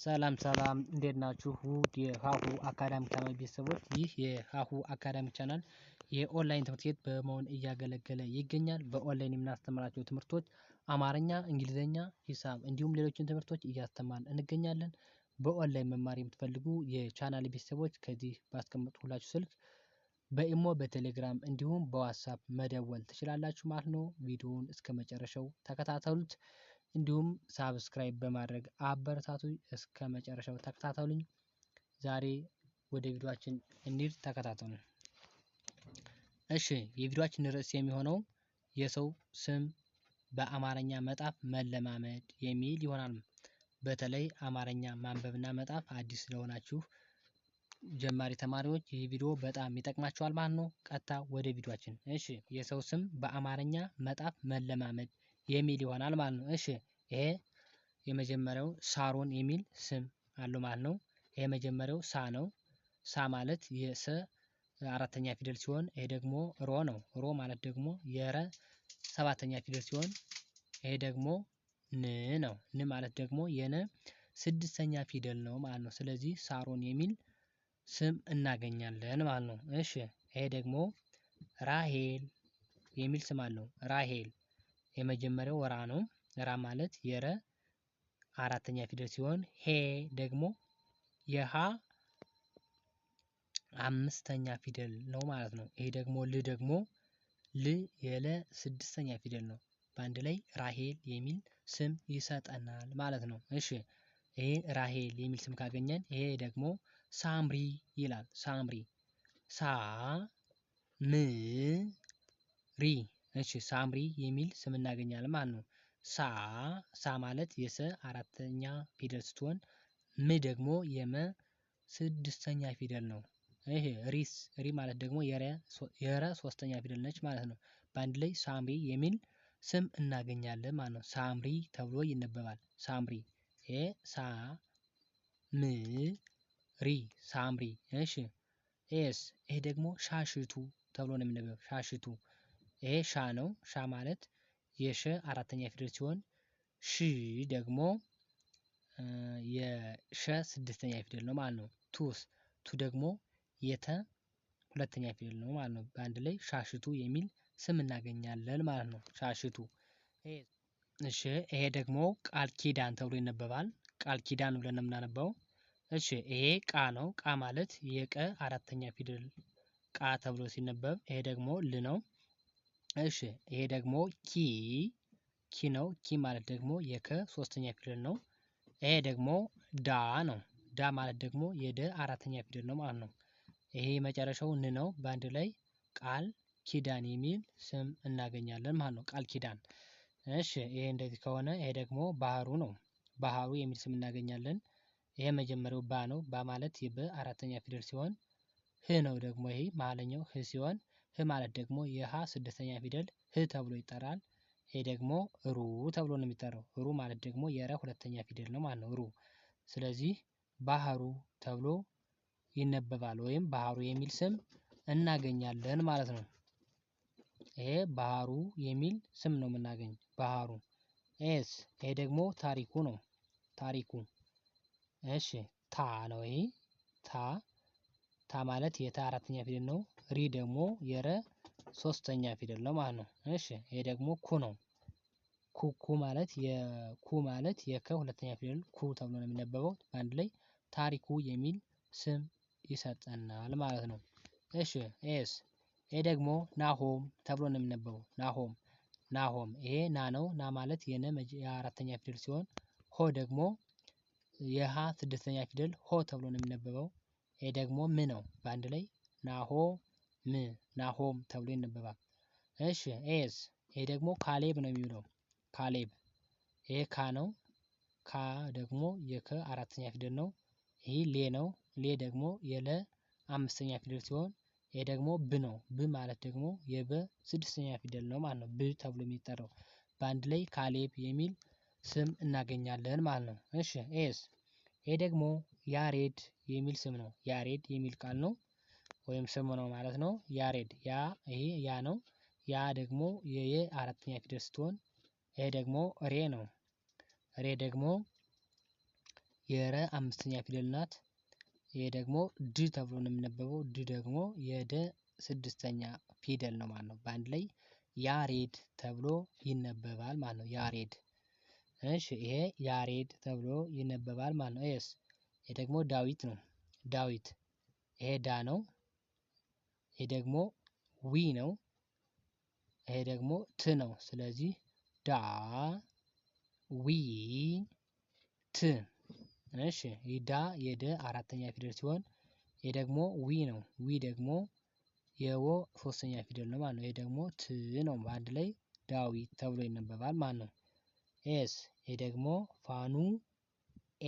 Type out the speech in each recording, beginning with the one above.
ሰላም እንዴት ናችሁ? ውድ የሀሁ አካዳሚክ ቻናል ቤተሰቦች፣ ይህ የሀሁ አካዳሚክ ቻናል የኦንላይን ትምህርት ቤት በመሆን እያገለገለ ይገኛል። በኦንላይን የምናስተምራቸው ትምህርቶች አማርኛ፣ እንግሊዘኛ፣ ሂሳብ እንዲሁም ሌሎችን ትምህርቶች እያስተማርን እንገኛለን። በኦንላይን መማር የምትፈልጉ የቻናል ቤተሰቦች ከዚህ ባስቀመጥኩላችሁ ስልክ በኢሞ፣ በቴሌግራም እንዲሁም በዋትስአፕ መደወል ትችላላችሁ ማለት ነው። ቪዲዮውን እስከ መጨረሻው ተከታተሉት። እንዲሁም ሳብስክራይብ በማድረግ አበረታቱኝ። እስከ መጨረሻው ተከታተሉኝ። ዛሬ ወደ ቪዲዮአችን እንሂድ፣ ተከታተሉ። እሺ፣ የቪዲዮአችን ርዕስ የሚሆነው የሰው ስም በአማርኛ መጻፍ መለማመድ የሚል ይሆናል። በተለይ አማርኛ ማንበብና መጻፍ አዲስ ስለሆናችሁ ጀማሪ ተማሪዎች ይህ ቪዲዮ በጣም ይጠቅማችኋል ማለት ነው። ቀጥታ ወደ ቪዲዮአችን። እሺ፣ የሰው ስም በአማርኛ መጻፍ መለማመድ የሚል ይሆናል ማለት ነው። እሺ፣ ይሄ የመጀመሪያው ሳሮን የሚል ስም አለው ማለት ነው። ይሄ መጀመሪያው ሳ ነው። ሳ ማለት የሰ አራተኛ ፊደል ሲሆን ይሄ ደግሞ ሮ ነው። ሮ ማለት ደግሞ የረ ሰባተኛ ፊደል ሲሆን ይሄ ደግሞ ን ነው። ን ማለት ደግሞ የነ ስድስተኛ ፊደል ነው ማለት ነው። ስለዚህ ሳሮን የሚል ስም እናገኛለን ማለት ነው። እሺ፣ ይሄ ደግሞ ራሄል የሚል ስም አለው። ራሄል የመጀመሪያው ራ ነው። ራ ማለት የረ አራተኛ ፊደል ሲሆን ሄ ደግሞ የሃ አምስተኛ ፊደል ነው ማለት ነው። ይሄ ደግሞ ል የለ ስድስተኛ ፊደል ነው። በአንድ ላይ ራሄል የሚል ስም ይሰጠናል ማለት ነው። እሺ፣ ይሄ ራሄል የሚል ስም ካገኘን ይሄ ደግሞ ሳምሪ ይላል። ሳምሪ ሳ ም ሪ። እሺ፣ ሳምሪ የሚል ስም እናገኛለን ማለት ነው። ሳ ማለት የሰ አራተኛ ፊደል ስትሆን ም ደግሞ የመ ስድስተኛ ፊደል ነው። ይሄ ሪ ማለት ደግሞ የረ ሶስተኛ ፊደል ነች ማለት ነው። በአንድ ላይ ሳምሪ የሚል ስም እናገኛለን ማለት ነው። ሳምሪ ተብሎ ይነበባል። ሳምሪ ይሄ ሳ ም ሪ ሳምሪ። እሺ፣ ይሄ ደግሞ ሻሽቱ ተብሎ ነው የሚነበበው። ሻሽቱ ይሄ ሻ ነው። ሻ ማለት የሸ አራተኛ ፊደል ሲሆን ሺ ደግሞ የሸ ስድስተኛ ፊደል ነው ማለት ነው። ቱ ደግሞ የተ ሁለተኛ ፊደል ነው ማለት ነው። በአንድ ላይ ሻሽቱ የሚል ስም እናገኛለን ማለት ነው። ሻሽቱ። እሺ፣ ይሄ ደግሞ ቃል ኪዳን ተብሎ ይነበባል። ቃል ኪዳን ብለን ነው የምናነበው። እሺ፣ ይሄ ቃ ነው። ቃ ማለት የቀ አራተኛ ፊደል ቃ ተብሎ ሲነበብ ይሄ ደግሞ ል ነው። እሺ፣ ይሄ ደግሞ ኪ ነው። ኪ ማለት ደግሞ የከ ሶስተኛ ፊደል ነው። ይሄ ደግሞ ዳ ነው። ዳ ማለት ደግሞ የደ አራተኛ ፊደል ነው ማለት ነው። ይሄ መጨረሻው ን ነው። በአንድ ላይ ቃል ኪዳን የሚል ስም እናገኛለን ማለት ነው። ቃል ኪዳን። እሺ፣ ይሄ እንደዚህ ከሆነ ይሄ ደግሞ ባህሩ ነው። ባህሩ የሚል ስም እናገኛለን። ይሄ መጀመሪያው ባ ነው። ባ ማለት የበ አራተኛ ፊደል ሲሆን ህ ነው ደግሞ ይሄ መሀለኛው ህ ሲሆን ህ ማለት ደግሞ የሃ ስድስተኛ ፊደል ህ ተብሎ ይጠራል። ይሄ ደግሞ ሩ ተብሎ ነው የሚጠራው። ሩ ማለት ደግሞ የረ ሁለተኛ ፊደል ነው ማለት ነው። ሩ። ስለዚህ ባህሩ ተብሎ ይነበባል ወይም ባህሩ የሚል ስም እናገኛለን ማለት ነው። ይሄ ባህሩ የሚል ስም ነው የምናገኝ። ባህሩ። ይሄ ደግሞ ታሪኩ ነው። ታሪኩ። እሺ፣ ታ ነው ይሄ ታ ማለት የተ አራተኛ ፊደል ነው። ሪ ደግሞ የረ ሶስተኛ ፊደል ነው ማለት ነው። እሺ፣ ይሄ ደግሞ ኩ ነው። ኩ ማለት የከ ሁለተኛ ፊደል ኩ ተብሎ ነው የሚነበበው። በአንድ ላይ ታሪኩ የሚል ስም ይሰጠናል ማለት ነው። እሺ፣ ይሄ ደግሞ ናሆም ተብሎ ነው የሚነበበው። ናሆም ይሄ ና ነው። ና ማለት የአራተኛ ፊደል ሲሆን ሆ ደግሞ የሃ ስድስተኛ ፊደል ሆ ተብሎ ነው የሚነበበው። ይሄ ደግሞ ም ነው። በአንድ ላይ ናሆም ተብሎ ይነበባል። እሺ፣ ይሄ ደግሞ ካሌብ ነው የሚውለው። ካሌብ ይሄ ካ ነው። ካ ደግሞ የከ አራተኛ ፊደል ነው። ይሄ ሌ ነው። ሌ ደግሞ የለ አምስተኛ ፊደል ሲሆን ይሄ ደግሞ ብ ነው። ብ ማለት ደግሞ የበ ስድስተኛ ፊደል ነው ማለት ነው። ብ ተብሎ የሚጠራው። በአንድ ላይ ካሌብ የሚል ስም እናገኛለን ማለት ነው። እሺ፣ ይሄ ደግሞ ያሬድ የሚል ስም ነው። ያሬድ የሚል ቃል ነው ወይም ስም ነው ማለት ነው። ያሬድ ይሄ ያ ነው። ያ ደግሞ የየ አራተኛ ፊደል ስትሆን ይሄ ደግሞ ሬ ነው። ሬ ደግሞ የረ አምስተኛ ፊደል ናት። ይሄ ደግሞ ድ ተብሎ ነው የሚነበበው። ድ ደግሞ የደ ስድስተኛ ፊደል ነው ማለት ነው። በአንድ ላይ ያሬድ ተብሎ ይነበባል ማለት ነው። ያሬድ። እሺ ይሄ ያሬድ ተብሎ ይነበባል ማለት ነው። ይሄ ደግሞ ዳዊት ነው። ዳዊት። ይሄ ዳ ነው። ይሄ ደግሞ ዊ ነው። ይሄ ደግሞ ት ነው። ስለዚህ ዳ ዊ ት። እሺ ይህ ዳ የደ አራተኛ ፊደል ሲሆን ይሄ ደግሞ ዊ ነው። ዊ ደግሞ የወ ሶስተኛ ፊደል ነው ማለት ነው። ይሄ ደግሞ ት ነው። በአንድ ላይ ዳዊት ተብሎ ይነበባል ማለት ነው። ኤስ ይሄ ደግሞ ፋኑ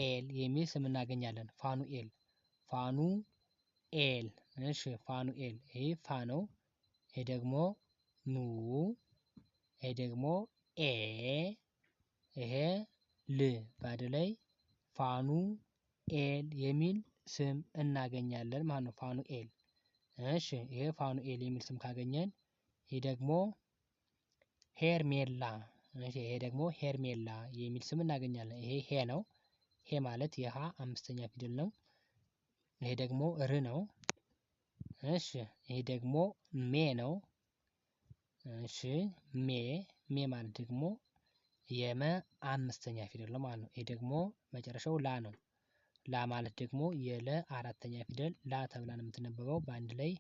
ኤል የሚል ስም እናገኛለን። ፋኑኤል ፋኑኤል። እሺ ፋኑኤል። ይሄ ፋ ነው። ይሄ ደግሞ ኑ። ይሄ ደግሞ ኤ። ይሄ ል። በአንድ ላይ ፋኑ ኤል የሚል ስም እናገኛለን ማለት ነው። ፋኑኤል። እሺ ይሄ ፋኑኤል የሚል ስም ካገኘን ይሄ ደግሞ ሄርሜላ። እሺ ይሄ ደግሞ ሄርሜላ የሚል ስም እናገኛለን። ይሄ ሄ ነው። ሄ ማለት የሃ አምስተኛ ፊደል ነው። ይሄ ደግሞ ር ነው። እሺ ይሄ ደግሞ ሜ ነው። እሺ ሜ ማለት ደግሞ የመ አምስተኛ ፊደል ነው ማለት ነው። ይሄ ደግሞ መጨረሻው ላ ነው። ላ ማለት ደግሞ የለ አራተኛ ፊደል ላ ተብላ ነው የምትነበበው። በአንድ ላይ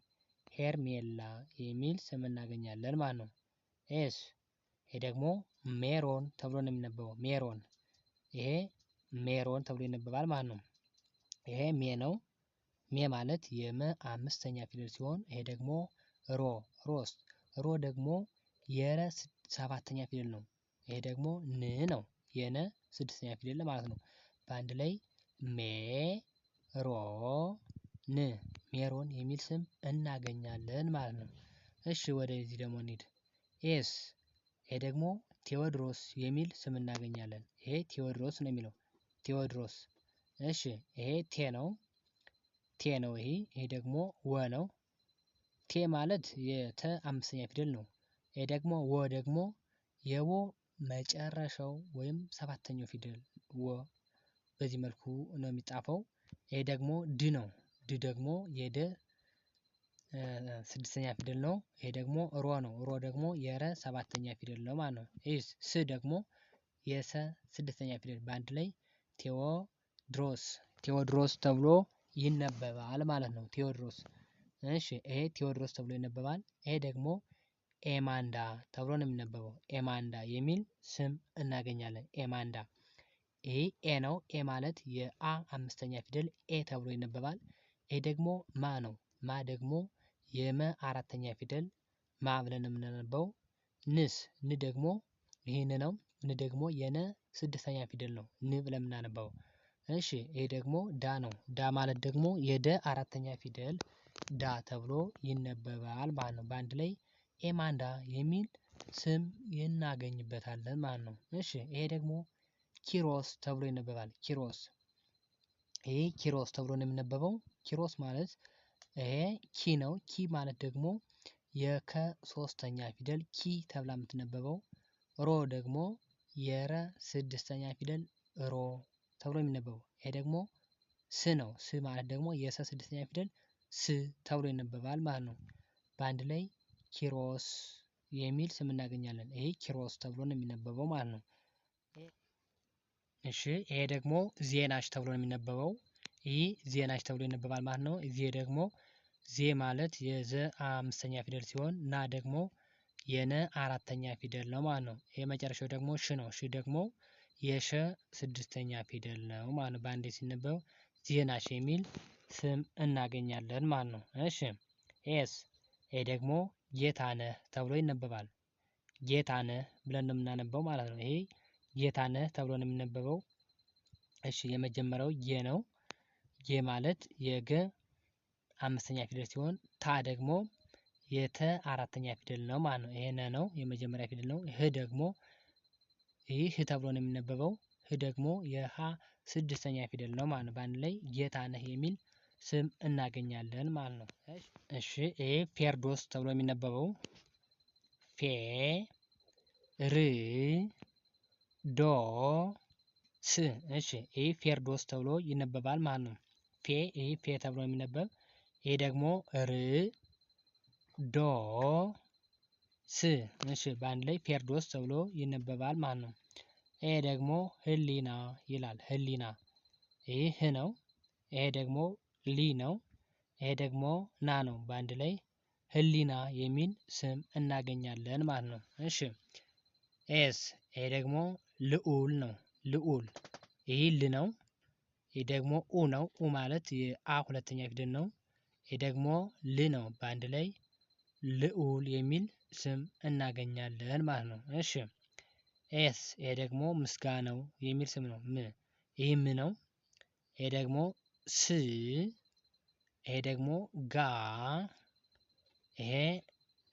ሄርሜላ የሚል ስም እናገኛለን ማለት ነው። ኤስ ይሄ ደግሞ ሜሮን ተብሎ ነው የሚነበበው። ሜሮን። ይሄ ሜሮን ተብሎ ይነበባል ማለት ነው። ይሄ ሜ ነው። ሜ ማለት የመ አምስተኛ ፊደል ሲሆን ይሄ ደግሞ ሮስ። ሮ ደግሞ የረ ሰባተኛ ፊደል ነው። ይሄ ደግሞ ን ነው። የነ ስድስተኛ ፊደል ማለት ነው። በአንድ ላይ ሜ ሮ ን ሜሮን የሚል ስም እናገኛለን ማለት ነው። እሺ ወደዚህ ደግሞ እንሂድ። ኤስ ይሄ ደግሞ ቴዎድሮስ የሚል ስም እናገኛለን። ይሄ ቴዎድሮስ ነው የሚለው። ቴዎድሮስ። እሺ ይሄ ቴ ነው። ይሄ ደግሞ ወ ነው። ቴ ማለት የተ አምስተኛ ፊደል ነው። ይሄ ደግሞ ወ ደግሞ የወ መጨረሻው ወይም ሰባተኛው ፊደል ወ። በዚህ መልኩ ነው የሚጻፈው። ይሄ ደግሞ ድ ነው። ድ ደግሞ የደ ስድስተኛ ፊደል ነው። ይሄ ደግሞ ሮ ነው። ሮ ደግሞ የረ ሰባተኛ ፊደል ነው ማለት ነው። ስ ደግሞ የሰ ስድስተኛ ፊደል። በአንድ ላይ ቴዎድሮስ ተብሎ ይነበባል ማለት ነው። ቴዎድሮስ። እሺ ይሄ ቴዎድሮስ ተብሎ ይነበባል። ይሄ ደግሞ ኤማንዳ ተብሎ ነው የሚነበበው። ኤማንዳ የሚል ስም እናገኛለን። ኤማንዳ። ይሄ ኤ ነው። ኤ ማለት የአ አምስተኛ ፊደል ኤ ተብሎ ይነበባል። ይሄ ደግሞ ማ ነው። ማ ደግሞ የመ አራተኛ ፊደል ማ ብለን የምናነበው። ን ደግሞ ይሄን ነው። ን ደግሞ የነ ስድስተኛ ፊደል ነው። ን ብለን የምናነበው። እሺ ይሄ ደግሞ ዳ ነው። ዳ ማለት ደግሞ የደ አራተኛ ፊደል ዳ ተብሎ ይነበባል ማለት ነው። በአንድ ላይ ኤማንዳ የሚል ስም እናገኝበታለን ማለት ነው። እሺ ይሄ ደግሞ ኪሮስ ተብሎ ይነበባል። ኪሮስ። ይሄ ኪሮስ ተብሎ ነው የሚነበበው። ኪሮስ ማለት ይሄ ኪ ነው። ኪ ማለት ደግሞ የከ ሶስተኛ ፊደል ኪ ተብላ የምትነበበው። ሮ ደግሞ የረ ስድስተኛ ፊደል ሮ ተብሎ የሚነበበው። ይሄ ደግሞ ስ ነው። ስ ማለት ደግሞ የሰ ስድስተኛ ፊደል ስ ተብሎ ይነበባል ማለት ነው። በአንድ ላይ ኪሮስ የሚል ስም እናገኛለን። ይሄ ኪሮስ ተብሎ ነው የሚነበበው ማለት ነው። እሺ ይሄ ደግሞ ዜናሽ ተብሎ ነው የሚነበበው። ይህ ዜናሽ ተብሎ ይነበባል ማለት ነው። ይሄ ደግሞ ዜ ማለት የዘ አምስተኛ ፊደል ሲሆን ና ደግሞ የነ አራተኛ ፊደል ነው ማለት ነው። የመጨረሻው ደግሞ ሽ ነው። ሽ ደግሞ የሸ ስድስተኛ ፊደል ነው ማለት ነው። በአንዴ ሲነበብ ዜናሽ የሚል ስም እናገኛለን ማለት ነው። እሺ ኤስ ይሄ ደግሞ ጌታነህ ተብሎ ይነበባል። ጌታነህ ብለን ነው የምናነበው ማለት ነው። ይሄ ጌታነህ ተብሎ ነው የሚነበበው። እሺ የመጀመሪያው ጌ ነው። ጌ ማለት የገ አምስተኛ ፊደል ሲሆን ታ ደግሞ የተ አራተኛ ፊደል ነው ማለት ነው። ይሄ ነ ነው የመጀመሪያ ፊደል ነው። ህ ደግሞ ይህ ህ ተብሎ ነው የሚነበበው። ህ ደግሞ የሀ ስድስተኛ ፊደል ነው ማለት ነው። በአንድ ላይ ጌታነህ የሚል ስም እናገኛለን ማለት ነው። እሺ ይሄ ፌርዶስ ተብሎ የሚነበበው ፌ ር ዶ ስ እሺ ይሄ ፌርዶስ ተብሎ ይነበባል ማለት ነው። ይሄ ፌ ተብሎ የሚነበብ ይሄ ደግሞ ር ዶ ስ እሺ በአንድ ላይ ፌርዶስ ተብሎ ይነበባል ማለት ነው። ይሄ ደግሞ ህሊና ይላል ህሊና ይሄ ህ ነው። ይሄ ደግሞ ሊ ነው። ይሄ ደግሞ ና ነው። በአንድ ላይ ህሊና የሚል ስም እናገኛለን ማለት ነው። እሺ ኤስ ይሄ ደግሞ ልዑል ነው። ልዑል ይሄ ል ነው። ይሄ ደግሞ ኡ ነው። ኡ ማለት የአ ሁለተኛ ፊደል ነው። ይሄ ደግሞ ል ነው። በአንድ ላይ ልዑል የሚል ስም እናገኛለን ማለት ነው። እሺ ኤስ ይሄ ደግሞ ምስጋናው የሚል ስም ነው። ም ይሄ ም ነው። ይሄ ደግሞ ስ ይሄ ደግሞ ጋ ይሄ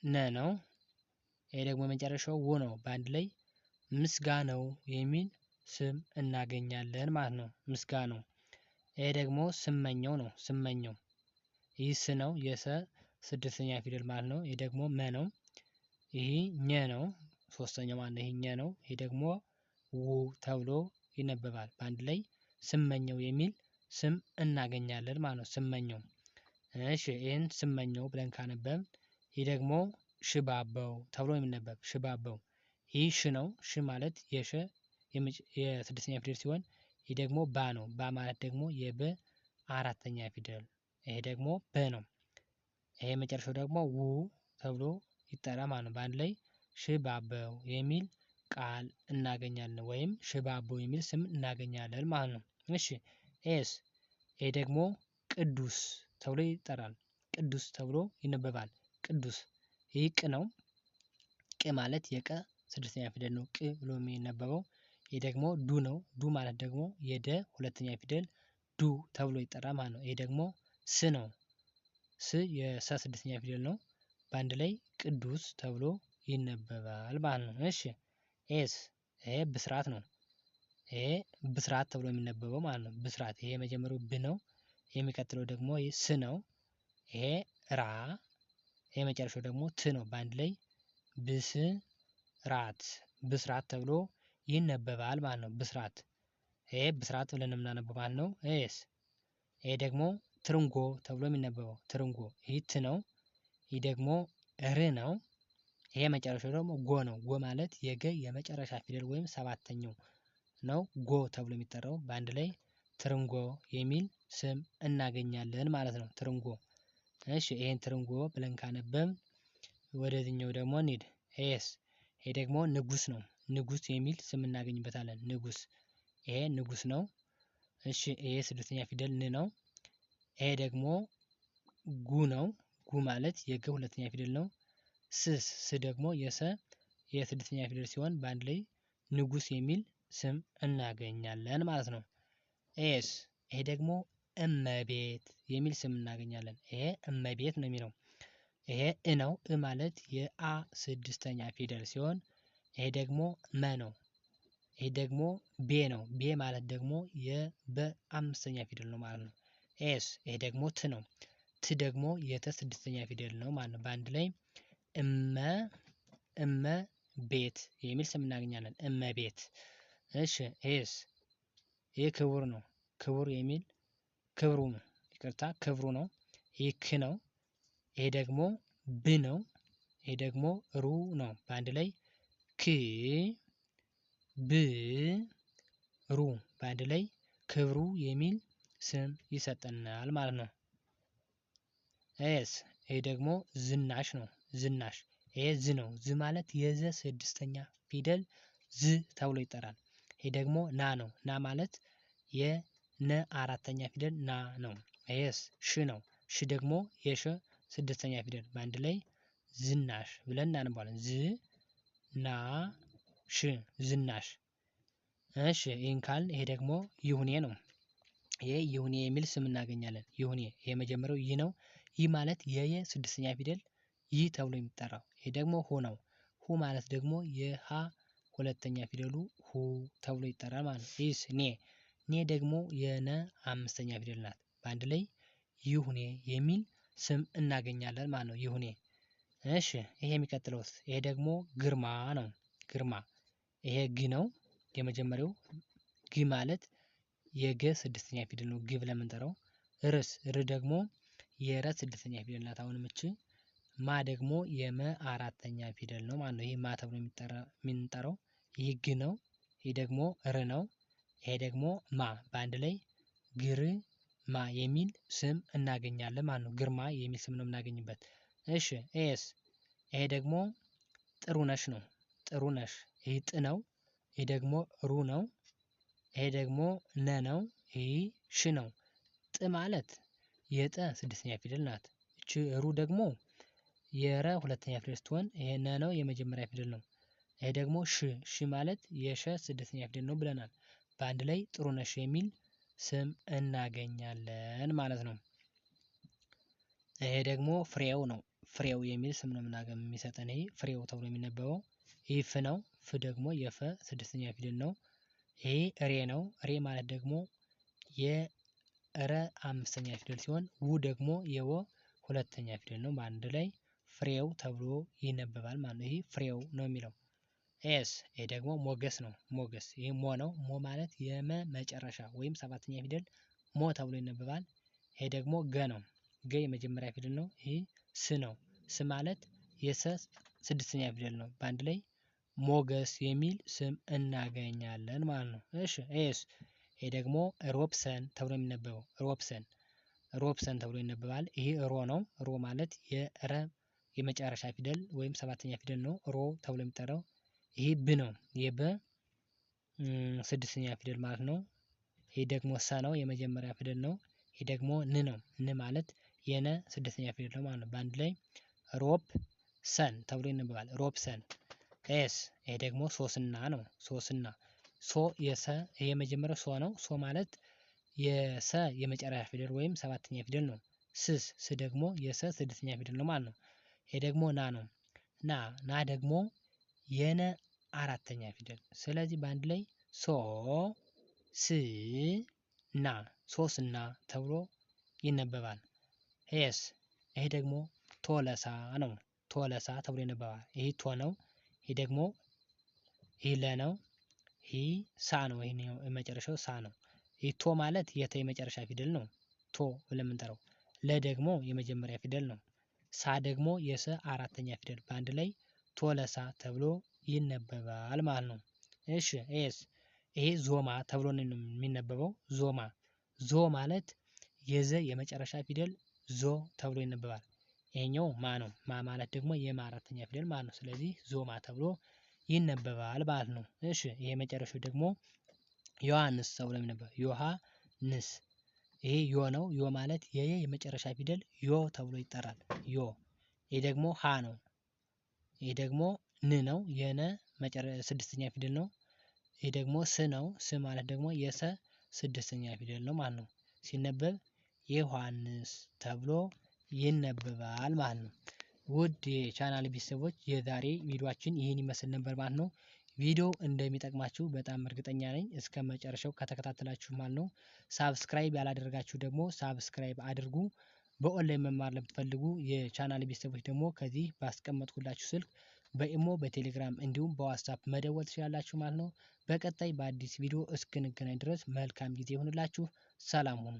ነ ነው። ይሄ ደግሞ የመጨረሻው ው ነው። በአንድ ላይ ምስጋናው የሚል ስም እናገኛለን ማለት ነው። ምስጋናው ይሄ ደግሞ ስመኘው ነው። ስመኘው ይህ ስ ነው። የሰ ስድስተኛ ፊደል ማለት ነው። ይሄ ደግሞ መ ነው። ይሄ ኘ ነው። ሶስተኛው ማለት ነው። ይሄ ኘ ነው። ይሄ ደግሞ ው ተብሎ ይነበባል። በአንድ ላይ ስመኘው የሚል ስም እናገኛለን ማለት ነው። ስመኘው እሺ ይህን ስመኘው ብለን ካነበብን ይህ ደግሞ ሽባባው ተብሎ የሚነበብ ሽባባው ይህ ሽ ነው። ሽ ማለት የሸ የስድስተኛ ፊደል ሲሆን ይህ ደግሞ ባ ነው። ባ ማለት ደግሞ የበ አራተኛ ፊደል ይሄ ደግሞ በ ነው። ይሄ መጨረሻው ደግሞ ው ተብሎ ይጠራል ማለት ነው። በአንድ ላይ ሽባባው የሚል ቃል እናገኛለን ወይም ሽባባው የሚል ስም እናገኛለን ማለት ነው። እሺ ኤስ ይሄ ደግሞ ቅዱስ ተብሎ ይጠራል። ቅዱስ ተብሎ ይነበባል። ቅዱስ ይህ ቅ ነው። ቅ ማለት የቀ ስድስተኛ ፊደል ነው። ቅ ብሎ የሚነበበው ይህ ደግሞ ዱ ነው። ዱ ማለት ደግሞ የደ ሁለተኛ ፊደል ዱ ተብሎ ይጠራል ማለት ነው። ይሄ ደግሞ ስ ነው። ስ የሰ ስድስተኛ ፊደል ነው። በአንድ ላይ ቅዱስ ተብሎ ይነበባል ማለት ነው። እሺ ኤስ ይሄ ብስራት ነው። ይሄ ብስራት ተብሎ የሚነበበው ማለት ነው። ብስራት ይሄ የመጀመሪያው ብ ነው። የሚቀጥለው ደግሞ ስ ነው። ይሄ ራ ይሄ መጨረሻው ደግሞ ት ነው። በአንድ ላይ ብስራት ብስራት ተብሎ ይነበባል ማለት ነው። ብስራት ይሄ ብስራት ብለን የምናነበው ማለት ነው። ኤስ ይሄ ደግሞ ትርንጎ ተብሎ የሚነበበው ትርንጎ ይህ ት ነው። ይህ ደግሞ ር ነው። ይሄ መጨረሻው ደግሞ ጎ ነው። ጎ ማለት የገ የመጨረሻ ፊደል ወይም ሰባተኛው ነው። ጎ ተብሎ የሚጠራው በአንድ ላይ ትርንጎ የሚል ስም እናገኛለን ማለት ነው። ትርንጎ እሺ ይሄን ትርንጎ ብለን ካነበብን ወደዚህኛው ደግሞ እንሂድ። ኤስ ይሄ ደግሞ ንጉስ ነው። ንጉስ የሚል ስም እናገኝበታለን። ንጉስ ይሄ ንጉስ ነው። እሺ ይሄ ስድስተኛ ፊደል ን ነው። ይሄ ደግሞ ጉ ነው። ጉ ማለት የገ ሁለተኛ ፊደል ነው። ስ ደግሞ የሰ የስድስተኛ ፊደል ሲሆን በአንድ ላይ ንጉስ የሚል ስም እናገኛለን ማለት ነው። ኤስ ይሄ ደግሞ እመቤት የሚል ስም እናገኛለን። ይሄ እመቤት ነው የሚለው ይሄ እ ነው። እ ማለት የአ ስድስተኛ ፊደል ሲሆን ይሄ ደግሞ መ ነው። ይሄ ደግሞ ቤ ነው። ቤ ማለት ደግሞ የበ አምስተኛ ፊደል ነው ማለት ነው። ኤስ ይሄ ደግሞ ት ነው። ት ደግሞ የተ ስድስተኛ ፊደል ነው ማለት ነው። በአንድ ላይ እመ ቤት የሚል ስም እናገኛለን። እመቤት እሺ ኤስ ይሄ ክቡር ነው። ክቡር የሚል ክብሩ ነው። ይቅርታ ክብሩ ነው። ይሄ ክ ነው። ይሄ ደግሞ ብ ነው። ይሄ ደግሞ ሩ ነው። በአንድ ላይ ክ ብ ሩ በአንድ ላይ ክብሩ የሚል ስም ይሰጠናል ማለት ነው። ኤስ ይሄ ደግሞ ዝናሽ ነው። ዝናሽ ይሄ ዝ ነው። ዝ ማለት የዘ ስድስተኛ ፊደል ዝ ተብሎ ይጠራል። ይሄ ደግሞ ና ነው። ና ማለት የነ አራተኛ ፊደል ና ነው። ይሄስ ሽ ነው። ሽ ደግሞ የሸ ስድስተኛ ፊደል በአንድ ላይ ዝናሽ ብለን እናነባለን። ዝ ና ሽ ዝናሽ። እሺ ይህን ካልን ይሄ ደግሞ ይሁኔ ነው። ይሄ ይሁኔ የሚል ስም እናገኛለን። ይሁኔ የመጀመሪያው ይህ ነው። ይህ ማለት የየ ስድስተኛ ፊደል ይህ ተብሎ የሚጠራው። ይሄ ደግሞ ሁ ነው። ሁ ማለት ደግሞ የሀ ሁለተኛ ፊደሉ ሁ ተብሎ ይጠራል ማለት ነው። ይህስ ኔ ኔ ደግሞ የነ አምስተኛ ፊደል ናት። በአንድ ላይ ይሁኔ የሚል ስም እናገኛለን ማለት ነው። ይሁኔ እሺ ይሄ የሚቀጥለውስ ይሄ ደግሞ ግርማ ነው። ግርማ ይሄ ግ ነው። የመጀመሪያው ግ ማለት የገ ስድስተኛ ፊደል ነው ግ ብለን የምንጠራው። ርስ ር ደግሞ የረ ስድስተኛ ፊደል ናት። አሁንም እቺ ማ ደግሞ የመ አራተኛ ፊደል ነው ማለት ነው። ይሄ ማ ተብሎ የምንጠራው ይህ ግ ነው። ይሄ ደግሞ ር ነው። ይሄ ደግሞ ማ በአንድ ላይ ግርማ የሚል ስም እናገኛለን ማለት ነው። ግርማ የሚል ስም ነው የምናገኝበት። እሺ ኤስ ይሄ ደግሞ ጥሩነሽ ነው። ጥሩነሽ ይሄ ጥ ነው። ይሄ ደግሞ ሩ ነው። ይሄ ደግሞ ነ ነው። ይሄ ሽ ነው። ጥ ማለት የጠ ስድስተኛ ፊደል ናት። እቺ ሩ ደግሞ የረ ሁለተኛ ፊደል ስትሆን ይሄ ነ ነው የመጀመሪያ ፊደል ነው። ይሄ ደግሞ ሽ ማለት የሸ ስድስተኛ ፊደል ነው ብለናል። በአንድ ላይ ጥሩነሽ የሚል ስም እናገኛለን ማለት ነው። ይሄ ደግሞ ፍሬው ነው። ፍሬው የሚል ስም ነው የሚሰጠን። ይሄ ፍሬው ተብሎ የሚነበበው ይህ ፍ ነው። ፍ ደግሞ የፈ ስድስተኛ ፊደል ነው። ይሄ ሬ ነው። ሬ ማለት ደግሞ የረ አምስተኛ ፊደል ሲሆን ው ደግሞ የወ ሁለተኛ ፊደል ነው። በአንድ ላይ ፍሬው ተብሎ ይነበባል ማለት ነው። ይሄ ፍሬው ነው የሚለው። ኤስ ይሄ ደግሞ ሞገስ ነው። ሞገስ ይሄ ሞ ነው። ሞ ማለት የመ መጨረሻ ወይም ሰባተኛ ፊደል ሞ ተብሎ ይነበባል። ይሄ ደግሞ ገ ነው። ገ የመጀመሪያ ፊደል ነው። ይሄ ስ ነው። ስ ማለት የሰ ስድስተኛ ፊደል ነው። በአንድ ላይ ሞገስ የሚል ስም እናገኛለን ማለት ነው። እሺ ኤስ ይሄ ደግሞ ሮብሰን ተብሎ የሚነበበው ሮብሰን ሮብሰን ተብሎ ይነበባል። ይሄ ሮ ነው። ሮ ማለት የረ የመጨረሻ ፊደል ወይም ሰባተኛ ፊደል ነው። ሮ ተብሎ የሚጠራው። ይሄ ብ ነው። የበ ስድስተኛ ፊደል ማለት ነው። ይሄ ደግሞ ሰ ነው የመጀመሪያ ፊደል ነው። ይሄ ደግሞ ን ነው። ን ማለት የነ ስድስተኛ ፊደል ነው ማለት ነው። በአንድ ላይ ሮብ ሰን ተብሎ ይነበባል። ሮብ ሰን። ኤስ ይሄ ደግሞ ሶስና ነው። ሶስና ሶ የሰ የመጀመሪያው ሶ ነው። ሶ ማለት የሰ የመጨረሻ ፊደል ወይም ሰባተኛ ፊደል ነው። ስ ደግሞ የሰ ስድስተኛ ፊደል ነው ማለት ነው። ይሄ ደግሞ ና ነው። ና ደግሞ የነ አራተኛ ፊደል። ስለዚህ በአንድ ላይ ሶ ስ ና ሶስና ተብሎ ይነበባል። ኤስ ይሄ ደግሞ ቶለሳ ነው። ቶለሳ ተብሎ ይነበባል። ይሄ ቶ ነው። ይሄ ደግሞ ይሄ ለ ነው። ይሄ ሳ ነው። ይሄኛው የመጨረሻው ሳ ነው። ይሄ ቶ ማለት የተ የመጨረሻ ፊደል ነው። ቶ ብለን የምንጠራው። ለ ደግሞ የመጀመሪያ ፊደል ነው። ሳ ደግሞ የሰ አራተኛ ፊደል በአንድ ላይ ቶለሳ ተብሎ ይነበባል ማለት ነው። እሺ ኤስ ይሄ ዞማ ተብሎ ነው የሚነበበው። ዞማ ዞ ማለት የዘ የመጨረሻ ፊደል ዞ ተብሎ ይነበባል። ይሄኛው ማ ነው። ማ ማለት ደግሞ የመ አራተኛ ፊደል ማለት ነው። ስለዚህ ዞማ ተብሎ ይነበባል ማለት ነው። እሺ ይሄ መጨረሻው ደግሞ ዮሐንስ ተብሎ የሚነበብ ዮሐንስ ይሄ ዮ ነው። ዮ ማለት የየ የመጨረሻ ፊደል ዮ ተብሎ ይጠራል። ዮ ይሄ ደግሞ ሀ ነው። ይሄ ደግሞ ን ነው። የነ ስድስተኛ ፊደል ነው። ይሄ ደግሞ ስ ነው። ስ ማለት ደግሞ የሰ ስድስተኛ ፊደል ነው ማለት ነው። ሲነበብ ዮሐንስ ተብሎ ይነበባል ማለት ነው። ውድ የቻናል ቤተሰቦች የዛሬ ቪዲዮአችን ይህን ይመስል ነበር ማለት ነው። ቪዲዮ እንደሚጠቅማችሁ በጣም እርግጠኛ ነኝ እስከ መጨረሻው ከተከታተላችሁ ማለት ነው። ሳብስክራይብ ያላደረጋችሁ ደግሞ ሳብስክራይብ አድርጉ። በኦንላይን መማር ለምትፈልጉ የቻናል ቤተሰቦች ደግሞ ከዚህ ባስቀመጥኩላችሁ ስልክ በኢሞ በቴሌግራም እንዲሁም በዋትስአፕ መደወል ትችላላችሁ ማለት ነው። በቀጣይ በአዲስ ቪዲዮ እስክንገናኝ ድረስ መልካም ጊዜ ይሁንላችሁ። ሰላም ሁኑ።